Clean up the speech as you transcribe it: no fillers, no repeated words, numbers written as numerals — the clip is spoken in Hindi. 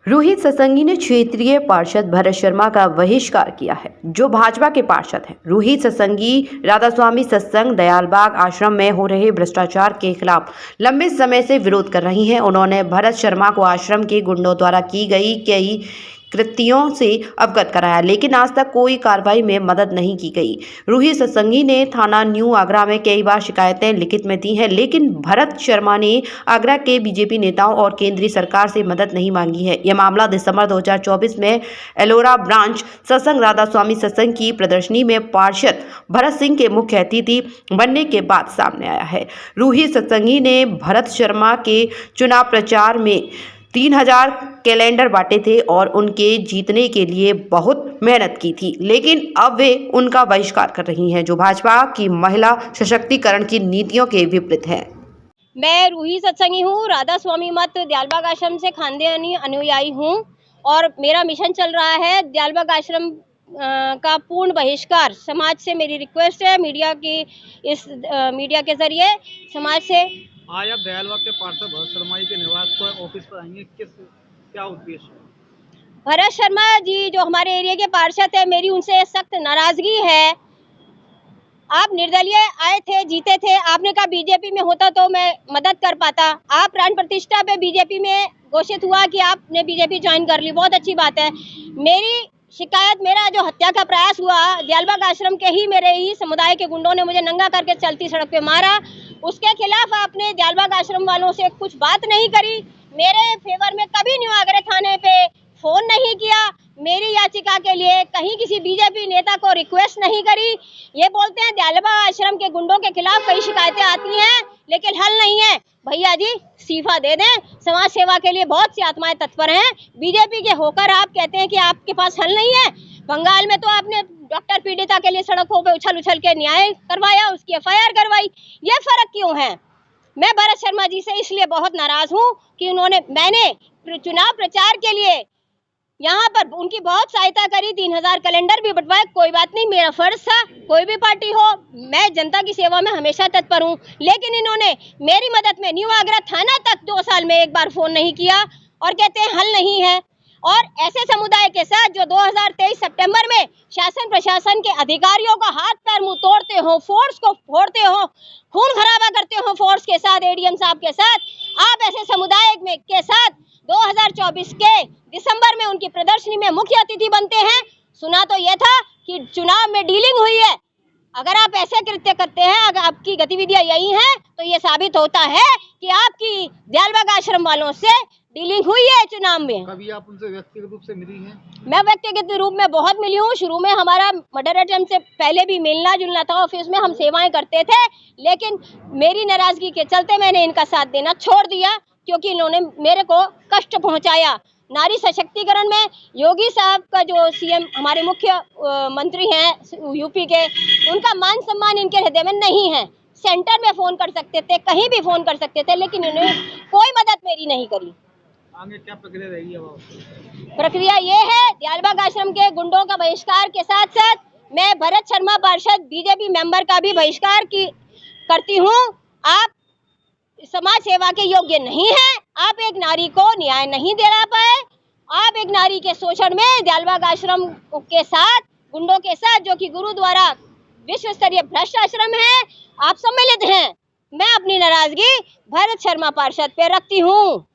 रोहित सत्संगी ने क्षेत्रीय पार्षद भरत शर्मा का बहिष्कार किया है, जो भाजपा के पार्षद हैं। रोहित सत्संगी राधास्वामी सत्संग दयालबाग आश्रम में हो रहे भ्रष्टाचार के खिलाफ लंबे समय से विरोध कर रही हैं। उन्होंने भरत शर्मा को आश्रम के गुंडों द्वारा की गई कई कृत्यों से अवगत कराया, लेकिन आज तक कोई कार्रवाई में मदद नहीं की गई। रोहित सत्संगी ने थाना न्यू आगरा में कई बार शिकायतें लिखित में दी हैं, लेकिन भरत शर्मा ने आगरा के बीजेपी नेताओं और केंद्रीय सरकार से मदद नहीं मांगी है। यह मामला दिसंबर 2024 में एलोरा ब्रांच सत्संग राधास्वामी सत्संग की प्रदर्शनी में पार्षद भरत सिंह के मुख्य अतिथि बनने के बाद सामने आया है। रोहित सत्संगी ने भरत शर्मा के चुनाव प्रचार में 3000 कैलेंडर बांटे थे और उनके जीतने के लिए बहुत मेहनत की थी, लेकिन अब वे उनका बहिष्कार कर रही हैं, जो भाजपा की महिला सशक्तिकरण की नीतियों के विपरीत है। मैं रूही सत्संगी हूँ, राधा स्वामी मत दयालबाग आश्रम से खानदेनी अनुयायी हूँ और मेरा मिशन चल रहा है दयालबाग आश्रम का पूर्ण बहिष्कार। समाज से मेरी रिक्वेस्ट है, मीडिया के जरिए समाज से। आज आप दयालबाग के पार्षद भरत शर्मा जी के निवास पर ऑफिस पर आएंगे, क्या उद्देश्य? भरत शर्मा जी जो हमारे एरिया के पार्षद है, मेरी उनसे सख्त नाराजगी है। आप निर्दलीय आए थे, जीते थे, आपने कहा बीजेपी में होता तो मैं मदद कर पाता। आप प्राण प्रतिष्ठा पे बीजेपी में घोषित हुआ कि आपने बीजेपी ज्वाइन कर ली, बहुत अच्छी बात है। मेरी शिकायत, मेरा जो हत्या का प्रयास हुआ, दयालबाग आश्रम के ही मेरे ही समुदाय के गुंडों ने मुझे नंगा करके चलती सड़क पे मारा, उसके खिलाफ आपने दयालबाग आश्रम वालों से कुछ बात नहीं करी। मेरे फेवर में कभी न्यू आगरा थाने पे फोन नहीं किया, मेरी याचिका के लिए कहीं किसी बीजेपी नेता को रिक्वेस्ट नहीं करी। ये बोलते हैं दयालबाग आश्रम के गुंडों के खिलाफ कई शिकायतें आती हैं, लेकिन हल नहीं है। भैया जी इस्तीफा दे दें, समाज सेवा के लिए बहुत सी आत्माएं तत्पर हैं। बीजेपी के होकर आप कहते हैं कि आपके पास हल नहीं है। बंगाल में तो आपने डॉक्टर पीड़िता के लिए सड़कों पे उछल उछल के न्याय करवाया, उसकी FIR करवाई। ये फर्क क्यों है? मैं भरत शर्मा जी से इसलिए बहुत नाराज हूँ कि मैंने चुनाव प्रचार के लिए यहाँ पर उनकी बहुत सहायता करी, 3000 कैलेंडर भी बंटवाए। कोई बात नहीं, मेरा फर्ज था, कोई भी पार्टी हो, मैं जनता की सेवा में हमेशा तत्पर हूँ। लेकिन इन्होंने मेरी मदद में न्यू आगरा थाना तक 2 साल में एक बार फोन नहीं किया और कहते हैं हल नहीं है। और ऐसे समुदाय के साथ जो 2023 सितंबर में शासन प्रशासन के अधिकारियों का हाथ पैर मुंह तोड़ते हो, फोर्स को फोड़ते हो, खून खराबा करते हो फोर्स के साथ, ADM साहब के साथ, आप ऐसे समुदाय में के साथ 2024 के दिसंबर में उनकी प्रदर्शनी में मुख्य अतिथि बनते हैं। सुना तो यह था कि चुनाव में डीलिंग हुई है। अगर आप ऐसे कृत्य करते हैं, अगर आपकी गतिविधियां यही हैं, तो ये साबित होता है कि आपकी दयालबाग आश्रम वालों से डीलिंग हुई है चुनाव में। कभी आप उनसे व्यक्तिगत रूप से मिली हैं? मैं व्यक्तिगत रूप में बहुत मिली हूँ। शुरू में हमारा मर्डर अटेम्प्ट से पहले भी मिलना जुलना था, ऑफिस में हम सेवाएं करते थे, लेकिन मेरी नाराजगी के चलते मैंने इनका साथ देना छोड़ दिया, क्योंकि इन्होंने मेरे को कष्ट पहुंचाया। नारी सशक्तिकरण में योगी साहब का जो CM हमारे मुख्य मंत्री हैं यूपी के, उनका मान सम्मान इनके हृदय में नहीं है। सेंटर में फोन कर सकते थे, कहीं भी फोन कर सकते थे, लेकिन इन्होंने कोई मदद मेरी नहीं करी। आगे क्या प्रक्रिया रहेगी? प्रक्रिया ये है, दयालबाग आश्रम के गुंडों का बहिष्कार के साथ साथ मैं भरत शर्मा पार्षद बीजेपी मेंबर का भी बहिष्कार करती हूँ। आप समाज सेवा के योग्य नहीं है, आप एक नारी को न्याय नहीं दिला पाए, आप एक नारी के शोषण में दयालबाग आश्रम के साथ, गुंडों के साथ, जो कि गुरु द्वारा विश्व स्तरीय भ्रष्ट आश्रम है, आप सम्मिलित हैं। मैं अपनी नाराजगी भरत शर्मा पार्षद पे रखती हूँ।